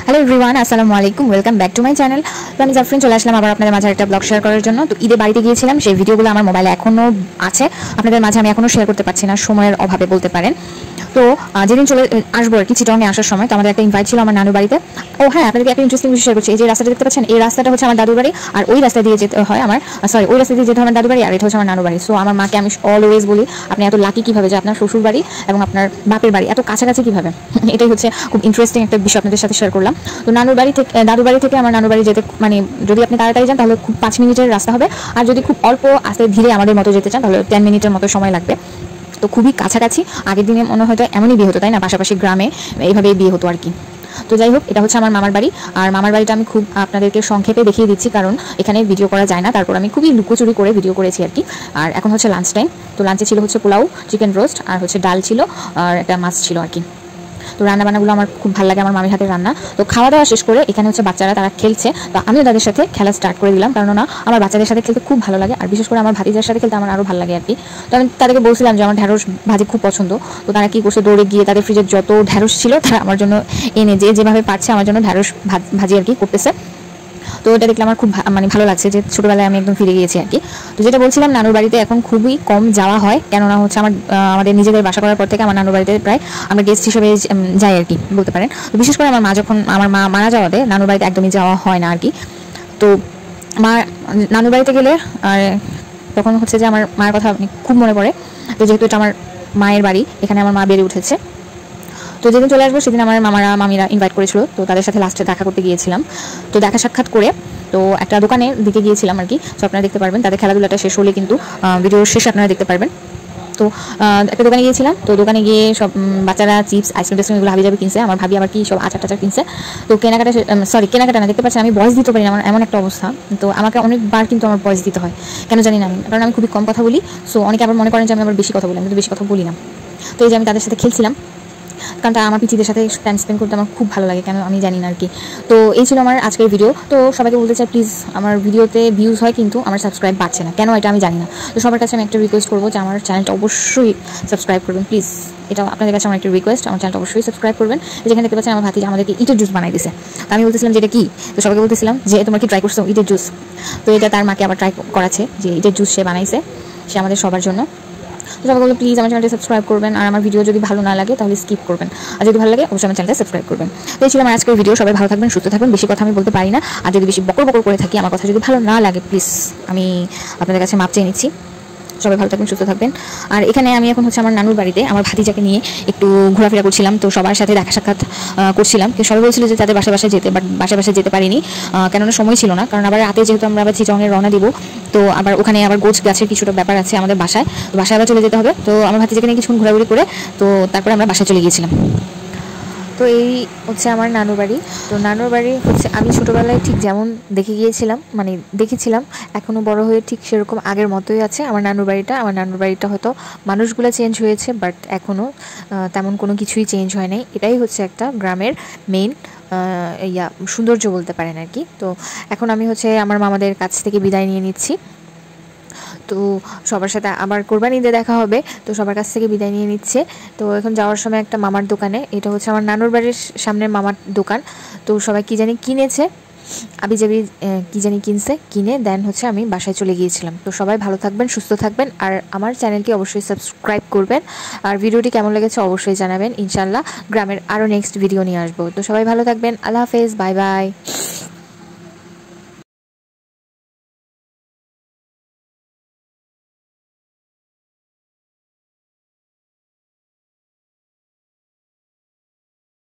Hello everyone, আসসালামু আলাইকুম, welcome back to my channel. তো আমি জাফরিন চলে আসলাম আবার আপনাদের মাঝে একটা ব্লগ শেয়ার করার জন্য। তো ঈদে বাড়িতে গিয়েছিলাম, সেই ভিডিওগুলো আমার মোবাইলে এখনও আছে, আপনাদের মাঝে আমি এখনও শেয়ার করতে পারছি না, সময়ের অভাবে বলতে পারেন। তো যেদিন চলে আসবো আর কি চিটংয়ে আসার সময়, তো আমাদের একটা ইনভাইট ছিল আমার নানু বাড়িতে। ও হ্যাঁ, আপনাদেরকে একটা ইন্টারেস্টিং বিষয় শেয়ার করছি। এই যে রাস্তাটা দেখতে পাচ্ছেন, এই রাস্তাটা হচ্ছে আমার দাদুর বাড়ি, আর ওই রাস্তা দিয়ে যেতে হয় আমার ওই রাস্তা দিয়ে যেতে হয় আমার দাদুর বাড়ি, আর এটা হচ্ছে আমার নানু বাড়ি। সো আমার মাকে আমি অলওয়েজ বলি, আপনি এত লাকি কীভাবে যে আপনার শ্বশুর বাড়ি এবং আপনার বাপের বাড়ি এত কাছাকাছি কীভাবে। এটাই হচ্ছে খুব ইন্টারেস্টিং একটা বিষয় আপনাদের সাথে শেয়ার করলাম। তো দাদুর বাড়ি থেকে আমার নানুর বাড়ি যেতে মানে যদি আপনি তাড়াতাড়ি যান তাহলে খুব 5 মিনিটের রাস্তা হবে, আর যদি খুব অল্প আস্তে ধীরে আমাদের মতো যেতে চান তাহলে 10 মিনিটের মতো সময় লাগবে। তো খুবই কাছাকাছি। আগের দিনে মনে হয়তো এমনই বিয়ে হতো, তাই না? পাশাপাশি গ্রামে এইভাবেই বিয়ে হতো আর কি। তো যাই হোক, এটা হচ্ছে আমার মামার বাড়ি। আর মামার বাড়িটা আমি খুব আপনাদেরকে সংক্ষেপে দেখিয়ে দিচ্ছি, কারণ এখানে ভিডিও করা যায় না। তারপর আমি খুবই লুকোচুরি করে ভিডিও করেছি আর কি। আর এখন হচ্ছে লাঞ্চ টাইম। তো লাঞ্চে ছিল হচ্ছে পোলাও, চিকেন রোস্ট, আর হচ্ছে ডাল ছিল, আর একটা মাছ ছিল আর কি। তো রান্নাবান্নাগুলো আমার খুব ভালো লাগে, আমার মামির হাতের রান্না। তো খাওয়া দাওয়া শেষ করে এখানে হচ্ছে বাচ্চারা তারা খেলছে, তো আমিও তাদের সাথে খেলা স্টার্ট করে দিলাম, কারণ না আমার বাচ্চাদের সাথে খেলতে খুব ভালো লাগে, আর বিশেষ করে আমার ভাতিজার সাথে খেলতে আমার আরও ভালো লাগে আর কি। তো আমি তাদেরকে বলছিলাম যে আমার ঢ্যাঁড়স ভাজি খুব পছন্দ। তো তারা কী করছে, দৌড়ে গিয়ে তাদের ফ্রিজের যত ঢ্যাঁড়স ছিল তারা আমার জন্য এনে যেভাবে পারছে আমার জন্য ঢ্যাঁড়স ভাজি আর কি করতেছে। তো এটা দেখলে আমার খুব মানে ভালো লাগছে যে ছোটোবেলায় আমি একদম ফিরে গিয়েছি আর কি। তো যেটা বলছিলাম, নানুর বাড়িতে এখন খুবই কম যাওয়া হয়, কেননা হচ্ছে আমাদের নিজেদের বাসা করার পর থেকে আমার নানুর বাড়িতে প্রায় আমরা গেস্ট হিসেবে যাই আর কি বলতে পারেন। তো বিশেষ করে আমার মা মারা যাওয়াতে নানুর বাড়িতে একদমই যাওয়া হয় না আর কি। তো নানুর বাড়িতে গেলে আর তখন হচ্ছে যে আমার মায়ের কথা খুব মনে পড়ে। তো যেহেতু এটা আমার মায়ের বাড়ি, এখানে আমার মা বেড়ে উঠেছে। তো যেদিন চলে আসবো সেদিন আমার মামিরা ইনভাইট করেছিল, তো তাদের সাথে লাস্টে দেখা করতে গিয়েছিলাম। তো দেখা সাক্ষাৎ করে তো একটা দোকানের দিকে গিয়েছিলাম আর কি। তো আপনারা দেখতে পারবেন তাদের খেলাধুলাটা শেষ হলে কিন্তু ভিডিওর শেষে আপনারা দেখতে পারবেন। তো একটা দোকানে গিয়েছিলাম। তো দোকানে গিয়ে সব বাচ্চারা চিপস, আইসক্রিম টেসক্রিম এগুলো হাবিজাবি কিনছে। আমার ভাবি আবার কি সব আচার টাচার কিনছে। তো কেনাকাটা না, দেখতে পাচ্ছেন আমি ভয়েস দিতে পারি না, আমার এমন একটা অবস্থা। তো আমাকে অনেকবার কিন্তু আমার ভয়েস দিতে হয়, কেন জানি না, কারণ আমি খুবই কম কথা বলি। সো অনেকে আবার মনে করেন যে আমি আবার বেশি কথা বলি, আমি তো বেশি কথা বলি না। তো এই যে আমি তাদের সাথে খেলছিলাম, কারণ আমার পিচিদের সাথে টাইম স্পেন্ড করতে আমার খুব ভালো লাগে, কেন আমি জানি না আর কি। তো এই ছিল আমার আজকের ভিডিও। তো সবাইকে বলতে চাই, প্লিজ আমার ভিডিওতে ভিউজ হয় কিন্তু আমার সাবস্ক্রাইব বাড়ছে না, কেন এটা আমি জানি না। তো সবার কাছে আমি একটা রিকোয়েস্ট করবো যে আমার চ্যানেলটা অবশ্যই সাবস্ক্রাইব করবেন প্লিজ। এটা আপনাদের কাছে আমার একটা রিকোয়েস্ট, আমার চ্যানেলটা অবশ্যই সাবস্ক্রাইব করবেন। যেখানে দেখতে পাচ্ছেন আমার ভাতিজা আমাদেরকে ইটের জুস বানাই দিয়েছে। তো আমি বলতেছিলাম যে এটা কি, তো সবাইকে বলতেছিলাম যে তোমরা কি ট্রাই করছো ইটের জুস। তো এটা তার মাকে আবার ট্রাই করাচ্ছে যে ইটের জুস সে বানাইছে, সে আমাদের সবার জন্য। তো সবাই বলবো প্লিজ আমার চ্যানেলটা সাবস্ক্রাইব করবেন, আর আমার ভিডিও যদি ভালো না লাগে তাহলে স্কিপ করবেন, আর যদি ভালো লাগে অবশ্যই আমার চ্যানেলটা সাবস্ক্রাইব করবেন। তো এই ছিল আমার আজকের ভিডিও। সবাই ভালো থাকবেন, সুস্থ থাকবেন। বেশি কথা আমি বলতে পারি না, আর যদি বেশি বকর বকর করে থাকি, আমার কথা যদি ভালো না লাগে, প্লিজ আমি আপনাদের কাছে মাপ চেয়ে নিচ্ছি। সবাই ভালো থাকবেন, সুস্থ থাকবেন। আর এখানে আমি এখন হচ্ছে আমার নানুর বাড়িতে আমার ভাতিজাকে নিয়ে একটু ঘোরাফেরা করছিলাম। তো সবার সাথে দেখা সাক্ষাৎ করছিলাম। কিন্তু সবাই বলছিল যে তাদের বাসায় যেতে, বাট বাসায় যেতে পারিনি, কেননা সময় ছিল না। কারণ আবার রাতে যেহেতু আমরা আবার চিটংয়ে রওনা দিব, তো আবার ওখানে আবার গোছ গাছের কিছুটা ব্যাপার আছে আমাদের বাসায়, তো বাসায় আবার চলে যেতে হবে। তো আমার ভাতিজাকে নিয়ে কিছুক্ষণ ঘোরাঘুরি করে তো তারপরে আমরা বাসায় চলে গিয়েছিলাম। তো এই হচ্ছে আমার নানুর বাড়ি। তো নানুর বাড়ি হচ্ছে আমি ছোটোবেলায় ঠিক যেমন দেখেছিলাম, এখনও বড় হয়ে ঠিক সেরকম আগের মতোই আছে আমার নানুর বাড়িটা। আমার নানুর বাড়িটা হয়তো মানুষগুলো চেঞ্জ হয়েছে, বাট এখনও তেমন কোনো কিছুই চেঞ্জ হয় নাই। এটাই হচ্ছে একটা গ্রামের মেইন সৌন্দর্য বলতে পারেন আর কি। তো এখন আমি হচ্ছে আমার মামাদের কাছ থেকে বিদায় নিয়ে নিচ্ছি। তো সবার সাথে আবার কোরবানিতে দেখা হবে, তো সবার কাছ থেকে বিদায় নিয়ে নিচ্ছে। তো এখন যাওয়ার সময় একটা মামার দোকানে, এটা হচ্ছে আমার নানুর বাড়ির সামনের মামার দোকান। তো সবাই কী জানি কিনেছে, আবিজাবি কী জানি কিনে দেন হচ্ছে আমি বাসায় চলে গিয়েছিলাম। তো সবাই ভালো থাকবেন, সুস্থ থাকবেন, আর আমার চ্যানেলটি অবশ্যই সাবস্ক্রাইব করবেন। আর ভিডিওটি কেমন লেগেছে অবশ্যই জানাবেন। ইনশাল্লাহ গ্রামের আরও নেক্সট ভিডিও নিয়ে আসবো। তো সবাই ভালো থাকবেন, আল্লাহ হাফেজ, বাই বাই।